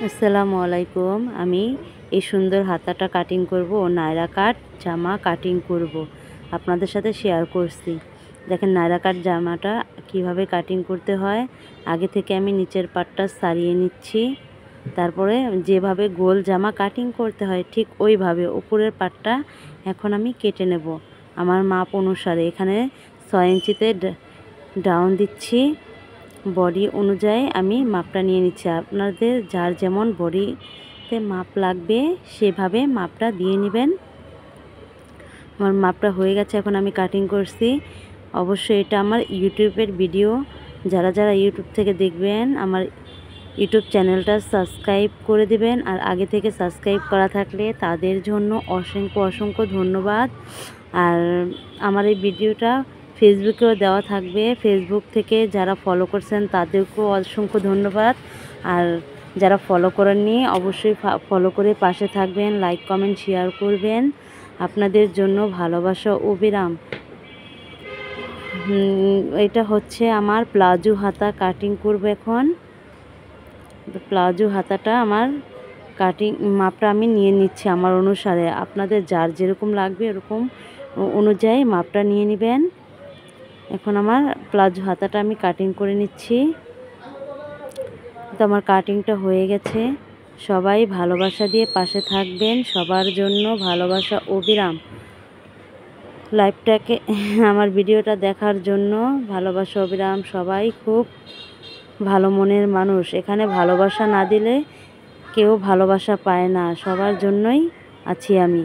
আসসালামু আলাইকুম। আমি এই সুন্দর হাতাটা কাটিং করব ও নায়রা কাট জামা কাটিং করব। আপনাদের সাথে শেয়ার করছি। দেখেন নায়রা কাট জামাটা কিভাবে কাটিং করতে হয়। আগে থেকে আমি নিচের পাটটা সারিয়ে নিচ্ছি। তারপরে যেভাবে গোল জামা কাটিং করতে হয় ঠিক ওইভাবে উপরের পাটটা এখন আমি কেটে নেব আমার মাপ অনুসারে। এখানে 6 ইঞ্চিতে ডাউন দিচ্ছি। বডি অনুযায়ী আমি মাপটা নিয়ে নিচ্ছি। আপনাদের যার যেমন বডিতে মাপ লাগবে সেভাবে মাপটা দিয়ে নেবেন। আমার মাপটা হয়ে গেছে, এখন আমি কাটিং করছি। অবশ্যই এটা আমার ইউটিউবের ভিডিও। যারা যারা ইউটিউব থেকে দেখবেন আমার ইউটিউব চ্যানেলটা সাবস্ক্রাইব করে দিবেন। আর আগে থেকে সাবস্ক্রাইব করা থাকলে তাদের জন্য অসংখ্য অসংখ্য ধন্যবাদ। আর আমার এই ভিডিওটা ফেসবুকেও দেওয়া থাকবে। ফেসবুক থেকে যারা ফলো করছেন তাদেরকেও অসংখ্য ধন্যবাদ। আর যারা ফলো করেননি অবশ্যই ফলো করে পাশে থাকবেন, লাইক কমেন্ট শেয়ার করবেন। আপনাদের জন্য ভালোবাসা অবিরাম। এটা হচ্ছে আমার প্লাজো হাতা কাটিং করব এখন। প্লাজো হাতাটা আমার কাটিং মাপটা আমি নিয়ে নিচ্ছি আমার অনুসারে। আপনাদের যার যেরকম লাগবে এরকম অনুযায়ী মাপটা নিয়ে নেবেন। এখন আমার প্লাজো হাতাটা আমি কাটিং করে নিচ্ছি। তো আমার কাটিংটা হয়ে গেছে। সবাই ভালোবাসা দিয়ে পাশে থাকবেন। সবার জন্য ভালোবাসা অবিরাম। লাইভটাকে আমার ভিডিওটা দেখার জন্য ভালোবাসা অবিরাম। সবাই খুব ভালো মনের মানুষ। এখানে ভালোবাসা না দিলে কেউ ভালোবাসা পায় না। সবার জন্যই আছি আমি।